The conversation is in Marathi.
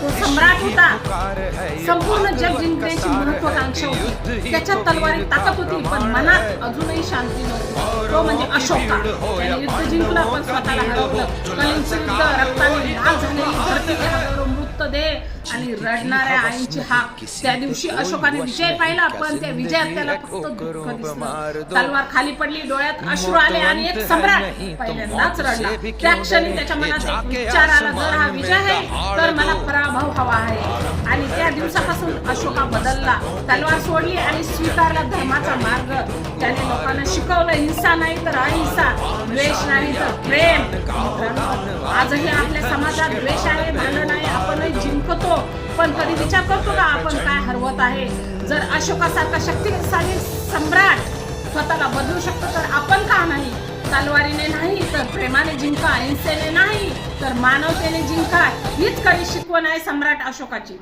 तो सम्राट होता, संपूर्ण जग जिंकण्याची महत्वाकांक्षा होती, त्याच्या तलवारीत ताकद होती, पण मनात अजूनही शांती नव्हती. तो म्हणजे अशोका. त्याने युद्ध जिंकलं पण स्वतःला हरवलं. कलिंगचं युद्ध, रक्ताने लाल झालेली धरती, हजारो मृतदेह आणि रडणाऱ्या आईंची हाक. त्या दिवशी अशोकाने विजय पाहिला, पण त्या विजयात त्याला फक्त दुःख दिसलं. तलवार खाली पडली, डोळ्यात अश्रू आले आणि एक सम्राट पहिल्यांदाच रडला. त्या क्षणी त्याच्या मनात एक विचार आला, जर हा विजय आहे तर मला पराभव हवा आहे. आणि त्या दिवसापासून अशोका बदलला, तलवार सोडली आणि स्वीकारला धर्माचा मार्ग. त्याने लोकांना शिकवलं, हिंसा नाही तर अहिंसा, द्वेष नाही तर प्रेम. मित्रांनो, आजही आपल्या समाजात द्वेष आहे, भांडण आहे, आपणही जिंकतो, पण कधी विचार करतो का आपण काय हरवत आहे? जर अशोकासारखा शक्तिशाली सम्राट स्वतःला बदलू शकतो तर आपण का नाही? तलवारीने नाही तर प्रेमाने जिंका, हिंसेने नाही तर मानवतेने जिंका. हीच खरी शिकवण आहे सम्राट अशोकाची.